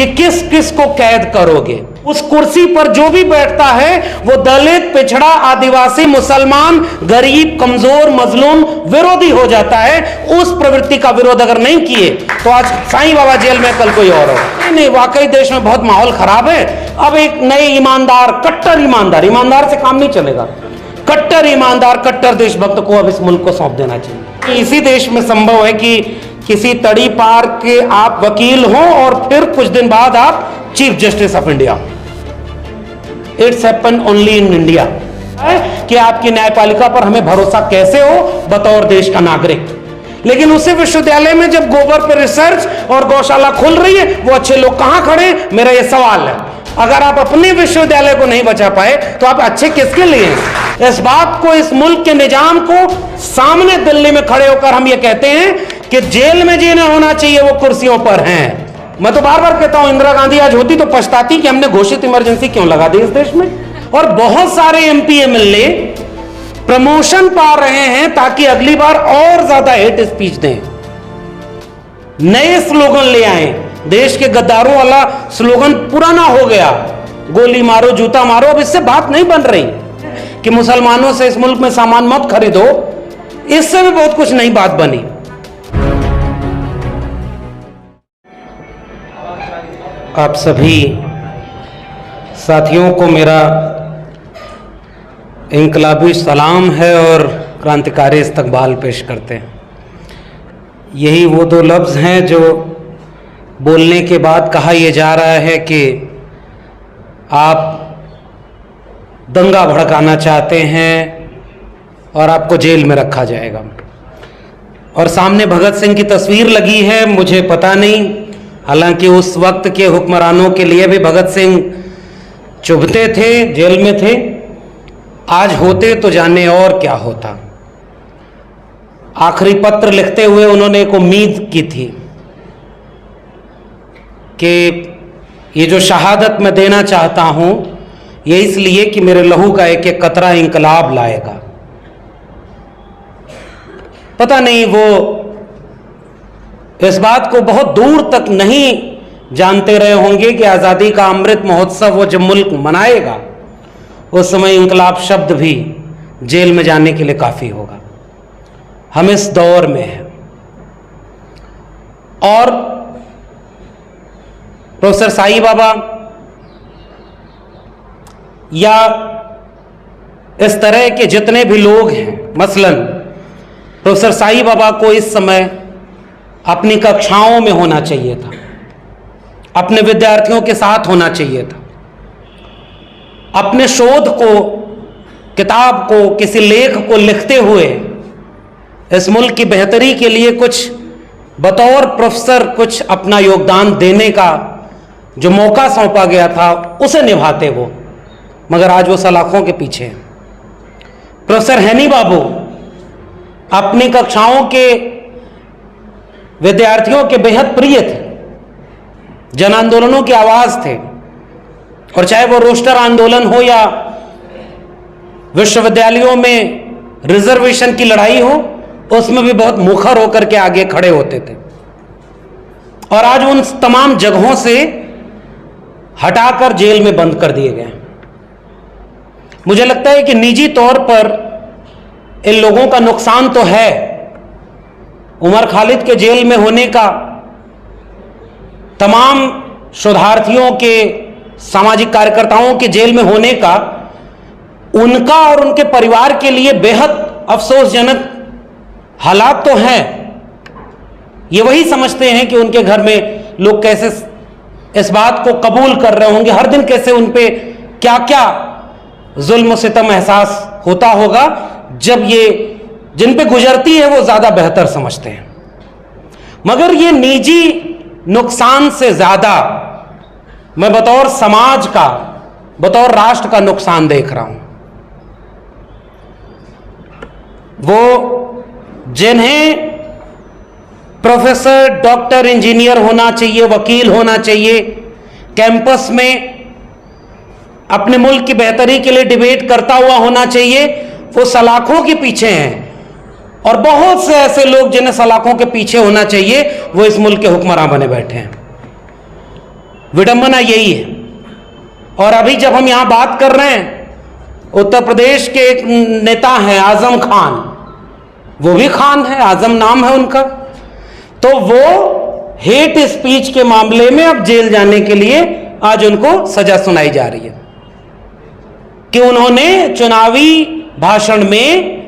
कि किस किस को कैद करोगे। उस कुर्सी पर जो भी बैठता है वो दलित, पिछड़ा, आदिवासी, मुसलमान, गरीब, कमजोर, मजलूम विरोधी हो जाता है। उस प्रवृत्ति का विरोध अगर नहीं किए तो आज साईं बाबा जेल में, कल कोई और हो। नहीं, वाकई देश में बहुत माहौल खराब है। अब एक नए ईमानदार, कट्टर ईमानदार, ईमानदार से काम नहीं चलेगा, कट्टर ईमानदार, कट्टर देशभक्त को अब इस मुल्क को सौंप देना चाहिए। इसी देश में संभव है कि किसी तड़ी पार के आप वकील हो और फिर कुछ दिन बाद आप chief justice of India. It's happen only in India. कि आपकी न्यायपालिका पर हमें भरोसा कैसे हो बतौर देश का नागरिक। लेकिन उसी विश्वविद्यालय में जब गोबर पर रिसर्च और गौशाला खुल रही है, वो अच्छे लोग कहां खड़े? मेरा ये सवाल है। अगर आप अपने विश्वविद्यालय को नहीं बचा पाए तो आप अच्छे किसके लिए हैं? इस बात को, इस मुल्क के निजाम को सामने दिल्ली में खड़े होकर हम ये कहते हैं कि जेल में जिन्हें होना चाहिए वो कुर्सियों पर हैं। मैं तो बार बार कहता हूं, इंदिरा गांधी आज होती तो पछताती कि हमने घोषित इमरजेंसी क्यों लगा दी इस देश में। और बहुत सारे एमपी एमएलए प्रमोशन पा रहे हैं ताकि अगली बार और ज्यादा हेट स्पीच दें, नए स्लोगन ले आए। देश के गद्दारों वाला स्लोगन पुराना हो गया, गोली मारो, जूता मारो। अब इससे बात नहीं बन रही कि मुसलमानों से इस मुल्क में सामान मत खरीदो, इससे भी बहुत कुछ नई बात बनी। आप सभी साथियों को मेरा इनकलाबी सलाम है और क्रांतिकारी इस्तकबाल पेश करते हैं। यही वो दो लफ्ज़ हैं जो बोलने के बाद कहा यह जा रहा है कि आप दंगा भड़काना चाहते हैं और आपको जेल में रखा जाएगा। और सामने भगत सिंह की तस्वीर लगी है, मुझे पता नहीं, हालांकि उस वक्त के हुक्मरानों के लिए भी भगत सिंह चुभते थे, जेल में थे। आज होते तो जाने और क्या होता। आखिरी पत्र लिखते हुए उन्होंने एक उम्मीद की थी कि ये जो शहादत मैं देना चाहता हूं ये इसलिए कि मेरे लहू का एक एक कतरा इंकलाब लाएगा। पता नहीं वो इस बात को बहुत दूर तक नहीं जानते रहे होंगे कि आज़ादी का अमृत महोत्सव वो जब मुल्क मनाएगा उस समय इंकलाब शब्द भी जेल में जाने के लिए काफ़ी होगा। हम इस दौर में हैं। और प्रोफेसर साईं बाबा या इस तरह के जितने भी लोग हैं, मसलन प्रोफेसर साईं बाबा को इस समय अपनी कक्षाओं में होना चाहिए था, अपने विद्यार्थियों के साथ होना चाहिए था, अपने शोध को, किताब को, किसी लेख को लिखते हुए इस मुल्क की बेहतरी के लिए कुछ बतौर प्रोफेसर कुछ अपना योगदान देने का जो मौका सौंपा गया था उसे निभाते वो, मगर आज वो सलाखों के पीछे हैं। प्रोफेसर हैनी बाबू अपनी कक्षाओं के विद्यार्थियों के बेहद प्रिय थे, जन आंदोलनों की आवाज थे। और चाहे वो रोस्टर आंदोलन हो या विश्वविद्यालयों में रिजर्वेशन की लड़ाई हो, उसमें भी बहुत मुखर होकर के आगे खड़े होते थे। और आज उन तमाम जगहों से हटाकर जेल में बंद कर दिए गए। मुझे लगता है कि निजी तौर पर इन लोगों का नुकसान तो है। उमर खालिद के जेल में होने का, तमाम शोधार्थियों के, सामाजिक कार्यकर्ताओं के जेल में होने का उनका और उनके परिवार के लिए बेहद अफसोसजनक हालात तो हैं। ये वही समझते हैं कि उनके घर में लोग कैसे इस बात को कबूल कर रहे होंगे, हर दिन कैसे उन पे क्या क्या जुल्म सितम एहसास होता होगा, जब ये जिन पे गुजरती है वो ज्यादा बेहतर समझते हैं। मगर ये निजी नुकसान से ज्यादा मैं बतौर समाज का, बतौर राष्ट्र का नुकसान देख रहा हूं। वो जिन्हें प्रोफेसर, डॉक्टर, इंजीनियर होना चाहिए, वकील होना चाहिए, कैंपस में अपने मुल्क की बेहतरी के लिए डिबेट करता हुआ होना चाहिए, वो सलाखों के पीछे हैं। और बहुत से ऐसे लोग जिन्हें सलाखों के पीछे होना चाहिए वो इस मुल्क के हुक्मरान बने बैठे हैं। विडंबना यही है। और अभी जब हम यहां बात कर रहे हैं, उत्तर प्रदेश के एक नेता हैं आजम खान, वो भी खान है, आजम नाम है उनका, तो वो हेट स्पीच के मामले में अब जेल जाने के लिए आज उनको सजा सुनाई जा रही है कि उन्होंने चुनावी भाषण में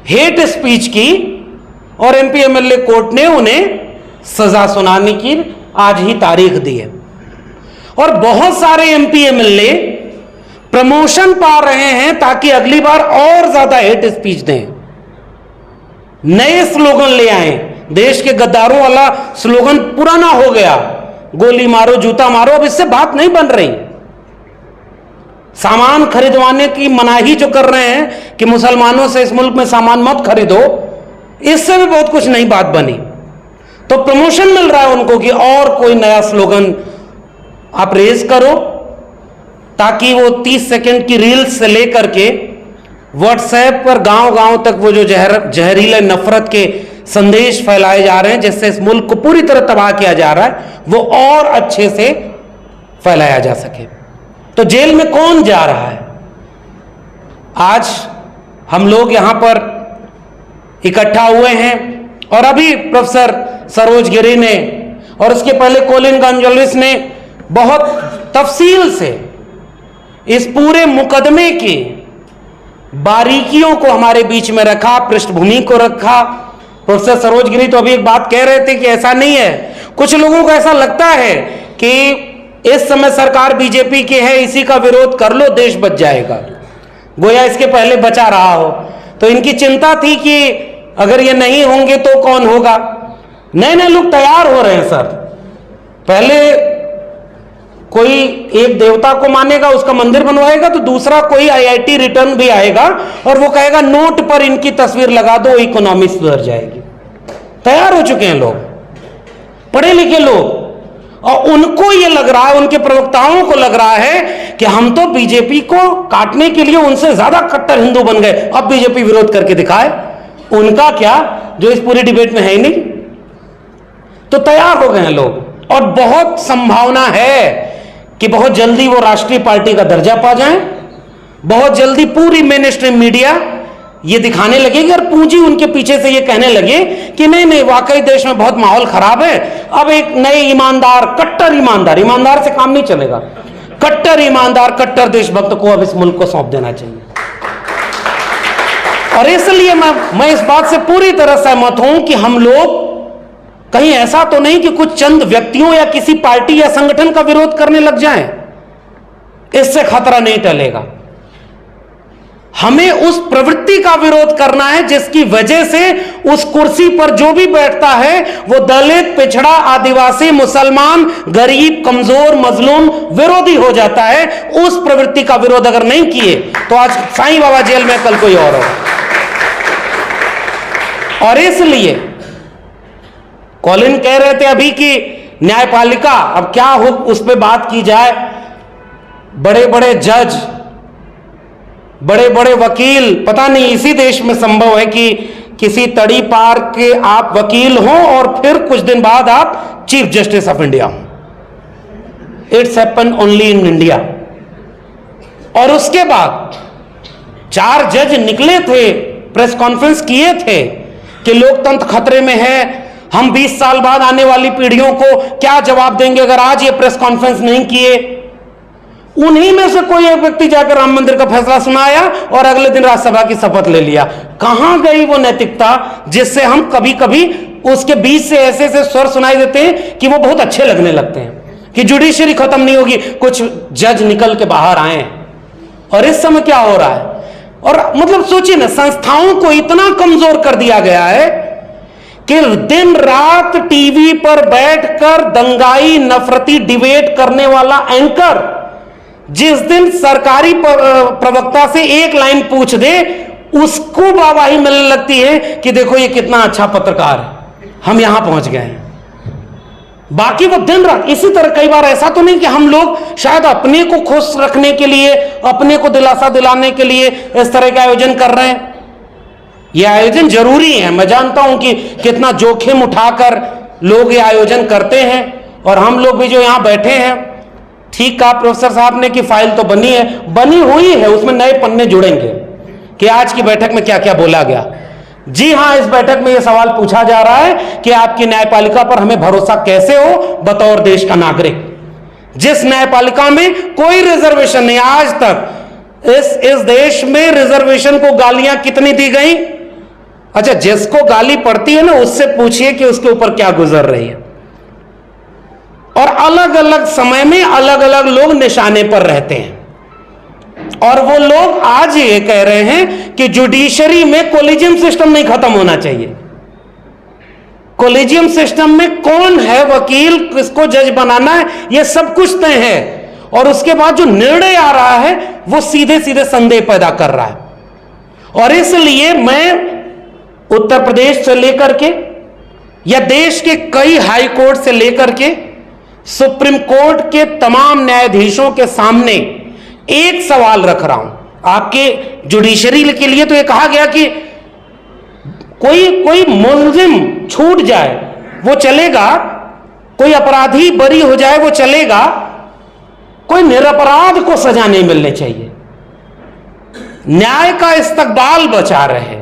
हेट स्पीच की और एमपी एमएलए कोर्ट ने उन्हें सजा सुनाने की आज ही तारीख दी है। और बहुत सारे एमपी एमएलए प्रमोशन पा रहे हैं ताकि अगली बार और ज्यादा हेट स्पीच दें, नए स्लोगन ले आए। देश के गद्दारों वाला स्लोगन पुराना हो गया, गोली मारो जूता मारो, अब इससे बात नहीं बन रही। सामान खरीदवाने की मनाही जो कर रहे हैं कि मुसलमानों से इस मुल्क में सामान मत खरीदो, इससे भी बहुत कुछ नई बात बनी। तो प्रमोशन मिल रहा है उनको कि और कोई नया स्लोगन आप रेज करो, ताकि वो 30 सेकंड की रील्स से लेकर के व्हाट्सएप पर गांव-गांव तक वो जो जहरीले नफरत के संदेश फैलाए जा रहे हैं, जिससे इस मुल्क को पूरी तरह तबाह किया जा रहा है, वो और अच्छे से फैलाया जा सके। तो जेल में कौन जा रहा है? आज हम लोग यहां पर इकट्ठा हुए हैं और अभी प्रोफेसर सरोज गिरी ने और उसके पहले कोलिन गंजोलिस ने बहुत तफसील से इस पूरे मुकदमे की बारीकियों को हमारे बीच में रखा, पृष्ठभूमि को रखा। प्रोफेसर सरोज गिरी तो अभी एक बात कह रहे थे कि ऐसा नहीं है, कुछ लोगों को ऐसा लगता है कि इस समय सरकार बीजेपी की है, इसी का विरोध कर लो, देश बच जाएगा, गोया इसके पहले बचा रहा हो। तो इनकी चिंता थी कि अगर ये नहीं होंगे तो कौन होगा। नए नए लोग तैयार हो रहे हैं सर। पहले कोई एक देवता को मानेगा, उसका मंदिर बनवाएगा, तो दूसरा कोई आईआईटी रिटर्न भी आएगा और वो कहेगा नोट पर इनकी तस्वीर लगा दो, इकोनॉमी सुधर जाएगी। तैयार हो चुके हैं लोग, पढ़े लिखे लोग, और उनको ये लग रहा है, उनके प्रवक्ताओं को लग रहा है कि हम तो बीजेपी को काटने के लिए उनसे ज्यादा कट्टर हिंदू बन गए, अब बीजेपी विरोध करके दिखाए। उनका क्या जो इस पूरी डिबेट में है ही नहीं। तो तैयार हो गए हैं लोग और बहुत संभावना है कि बहुत जल्दी वो राष्ट्रीय पार्टी का दर्जा पा जाएं। बहुत जल्दी पूरी मेन स्ट्रीम मीडिया ये दिखाने लगेगी और पूंजी उनके पीछे से ये कहने लगे कि नहीं नहीं, वाकई देश में बहुत माहौल खराब है, अब एक नए ईमानदार, कट्टर ईमानदार से काम नहीं चलेगा, कट्टर ईमानदार, कट्टर देशभक्त को अब इस मुल्क को सौंप देना चाहिए। और इसलिए मैं इस बात से पूरी तरह सहमत हूं कि हम लोग कहीं ऐसा तो नहीं कि कुछ चंद व्यक्तियों या किसी पार्टी या संगठन का विरोध करने लग जाएं, इससे खतरा नहीं टलेगा। हमें उस प्रवृत्ति का विरोध करना है जिसकी वजह से उस कुर्सी पर जो भी बैठता है वो दलित, पिछड़ा, आदिवासी, मुसलमान, गरीब, कमजोर, मजलूम विरोधी हो जाता है। उस प्रवृत्ति का विरोध अगर नहीं किए तो आज साईं बाबा जेल में, कल कोई और होगा। और इसलिए कॉलिन कह रहे थे अभी कि न्यायपालिका, अब क्या हो उस पर बात की जाए। बड़े बड़े जज, बड़े बड़े वकील, पता नहीं इसी देश में संभव है कि किसी तड़ी पार के आप वकील हो और फिर कुछ दिन बाद आप चीफ जस्टिस ऑफ इंडिया हो। It's happen only in India. और उसके बाद 4 जज निकले थे, प्रेस कॉन्फ्रेंस किए थे कि लोकतंत्र खतरे में है, हम 20 साल बाद आने वाली पीढ़ियों को क्या जवाब देंगे अगर आज ये प्रेस कॉन्फ्रेंस नहीं किए। उन्हीं में से कोई एक व्यक्ति जाकर राम मंदिर का फैसला सुनाया और अगले दिन राज्यसभा की शपथ ले लिया। कहां गई वो नैतिकता जिससे हम कभी कभी उसके बीच से ऐसे ऐसे स्वर सुनाई देते हैं कि वो बहुत अच्छे लगने लगते हैं कि जुडिशरी खत्म नहीं होगी, कुछ जज निकल के बाहर आए। और इस समय क्या हो रहा है, और मतलब सोचिए ना, संस्थाओं को इतना कमजोर कर दिया गया है कि दिन रात टीवी पर बैठकर दंगाई नफरती डिबेट करने वाला एंकर जिस दिन सरकारी प्रवक्ता से एक लाइन पूछ दे उसको वाहवाही मिलने लगती है कि देखो ये कितना अच्छा पत्रकार है, हम यहां पहुंच गए हैं। बाकी वो दिन रात इसी तरह, कई बार ऐसा तो नहीं कि हम लोग शायद अपने को खुश रखने के लिए, अपने को दिलासा दिलाने के लिए इस तरह के आयोजन कर रहे हैं। ये आयोजन जरूरी है, मैं जानता हूं कि कितना जोखिम उठाकर लोग ये आयोजन करते हैं और हम लोग भी जो यहां बैठे हैं, ठीक कहा प्रोफेसर साहब ने कि फाइल तो बनी है, बनी हुई है, उसमें नए पन्ने जुड़ेंगे कि आज की बैठक में क्या क्या बोला गया। जी हां, इस बैठक में यह सवाल पूछा जा रहा है कि आपकी न्यायपालिका पर हमें भरोसा कैसे हो बतौर देश का नागरिक, जिस न्यायपालिका में कोई रिजर्वेशन नहीं। आज तक इस देश में रिजर्वेशन को गालियां कितनी दी गई? अच्छा, जिसको गाली पड़ती है ना, उससे पूछिए कि उसके ऊपर क्या गुजर रही है। और अलग अलग समय में अलग अलग लोग निशाने पर रहते हैं, और वो लोग आज ये कह रहे हैं कि जुडिशरी में कोलिजियम सिस्टम नहीं खत्म होना चाहिए। कोलिजियम सिस्टम में कौन है वकील, किसको जज बनाना है, ये सब कुछ तय है, और उसके बाद जो निर्णय आ रहा है वो सीधे सीधे संदेह पैदा कर रहा है। और इसलिए मैं उत्तर प्रदेश से लेकर के या देश के कई हाई कोर्ट से लेकर के सुप्रीम कोर्ट के तमाम न्यायाधीशों के सामने एक सवाल रख रहा हूं। आपके जुडिशरी के लिए तो ये कहा गया कि कोई मुलजिम छूट जाए वो चलेगा, कोई अपराधी बरी हो जाए वो चलेगा, कोई निरपराध को सजा नहीं मिलनी चाहिए। न्याय का इस्तकबाल बचा रहे,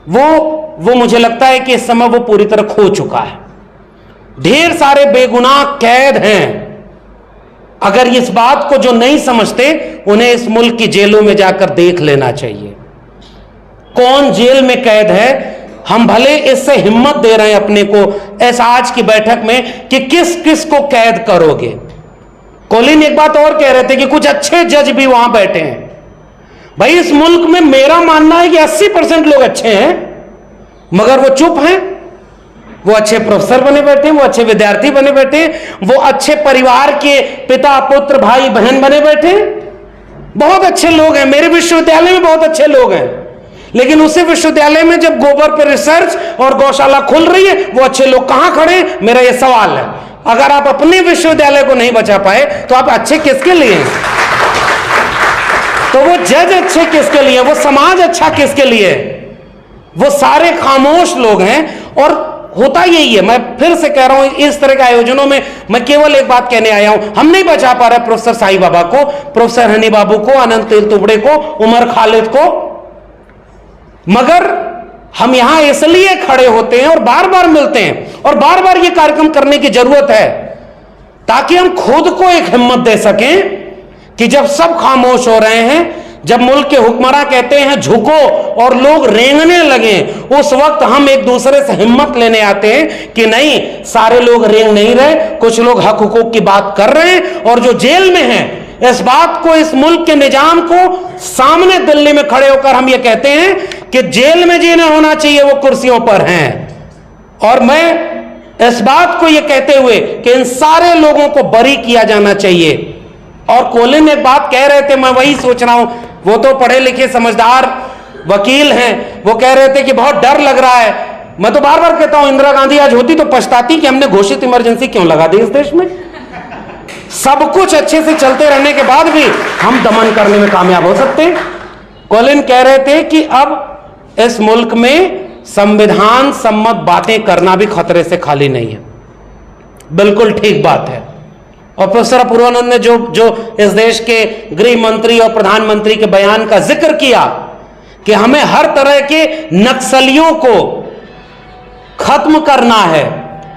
वो मुझे लगता है कि इस समय वो पूरी तरह खो चुका है। ढेर सारे बेगुनाह कैद हैं। अगर इस बात को जो नहीं समझते, उन्हें इस मुल्क की जेलों में जाकर देख लेना चाहिए कौन जेल में कैद है। हम भले इससे हिम्मत दे रहे हैं अपने को इस आज की बैठक में कि किस किस को कैद करोगे। कोलिन एक बात और कह रहे थे कि कुछ अच्छे जज भी वहां बैठे हैं। भाई, इस मुल्क में मेरा मानना है कि 80% लोग अच्छे हैं, मगर वो चुप हैं। वो अच्छे प्रोफेसर बने बैठे हैं, वो अच्छे विद्यार्थी बने बैठे हैं, वो अच्छे परिवार के पिता पुत्र भाई बहन बने बैठे हैं, बहुत अच्छे लोग हैं। मेरे विश्वविद्यालय में बहुत अच्छे लोग हैं, लेकिन उसी विश्वविद्यालय में जब गोबर पर रिसर्च और गौशाला खुल रही है, वो अच्छे लोग कहां खड़े हैं? मेरा यह सवाल है। अगर आप अपने विश्वविद्यालय को नहीं बचा पाए तो आप अच्छे किसके लिए हैं? तो वो जज अच्छे किसके लिए? वो समाज अच्छा किसके लिए? वो सारे खामोश लोग हैं। और होता यही है, मैं फिर से कह रहा हूं, इस तरह के आयोजनों में मैं केवल एक बात कहने आया हूं, हम नहीं बचा पा रहे प्रोफेसर साईं बाबा को, प्रोफेसर हनी बाबू को, अनंत तेलतुबड़े को, उमर खालिद को, मगर हम यहां इसलिए खड़े होते हैं और बार बार मिलते हैं और बार बार ये कार्यक्रम करने की जरूरत है ताकि हम खुद को एक हिम्मत दे सकें कि जब सब खामोश हो रहे हैं, जब मुल्क के हुक्मरान कहते हैं झुको और लोग रेंगने लगे, उस वक्त हम एक दूसरे से हिम्मत लेने आते हैं कि नहीं, सारे लोग रेंग नहीं रहे, कुछ लोग हक हुकूक की बात कर रहे हैं, और जो जेल में हैं इस बात को, इस मुल्क के निजाम को सामने दिल्ली में खड़े होकर हम ये कहते हैं कि जेल में जिन्हें होना चाहिए वो कुर्सियों पर हैं। और मैं इस बात को ये कहते हुए कि इन सारे लोगों को बरी किया जाना चाहिए। और कोलिन एक बात कह रहे थे, मैं वही सोच रहा हूं, वो तो पढ़े लिखे समझदार वकील हैं, वो कह रहे थे कि बहुत डर लग रहा है। मैं तो बार बार कहता हूं, इंदिरा गांधी आज होती तो पछताती कि हमने घोषित इमरजेंसी क्यों लगा दी इस देश में। सब कुछ अच्छे से चलते रहने के बाद भी हम दमन करने में कामयाब हो सकते हैं। कोलिन कह रहे थे कि अब इस मुल्क में संविधान सम्मत बातें करना भी खतरे से खाली नहीं है। बिल्कुल ठीक बात है। और प्रोफेसर अपूर्वानंद ने जो इस देश के गृह मंत्री और प्रधानमंत्री के बयान का जिक्र किया कि हमें हर तरह के नक्सलियों को खत्म करना है,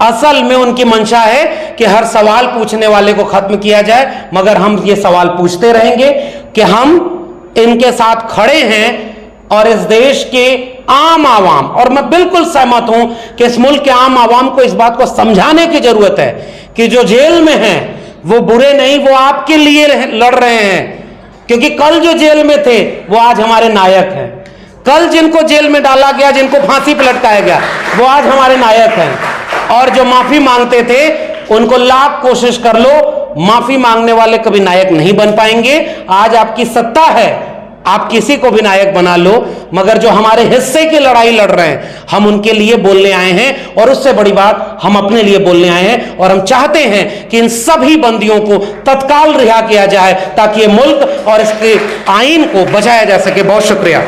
असल में उनकी मंशा है कि हर सवाल पूछने वाले को खत्म किया जाए, मगर हम ये सवाल पूछते रहेंगे कि हम इनके साथ खड़े हैं। और इस देश के आम आवाम, और मैं बिल्कुल सहमत हूं कि इस मुल्क के आम आवाम को इस बात को समझाने की जरूरत है कि जो जेल में हैं वो बुरे नहीं, वो आपके लिए लड़ रहे हैं, क्योंकि कल जो जेल में थे वो आज हमारे नायक हैं। कल जिनको जेल में डाला गया, जिनको फांसी पर लटकाया गया, वो आज हमारे नायक हैं। और जो माफी मांगते थे उनको लाख कोशिश कर लो, माफी मांगने वाले कभी नायक नहीं बन पाएंगे। आज आपकी सत्ता है, आप किसी को भी नायक बना लो, मगर जो हमारे हिस्से की लड़ाई लड़ रहे हैं, हम उनके लिए बोलने आए हैं। और उससे बड़ी बात, हम अपने लिए बोलने आए हैं। और हम चाहते हैं कि इन सभी बंदियों को तत्काल रिहा किया जाए ताकि ये मुल्क और इसके आईन को बचाया जा सके। बहुत शुक्रिया।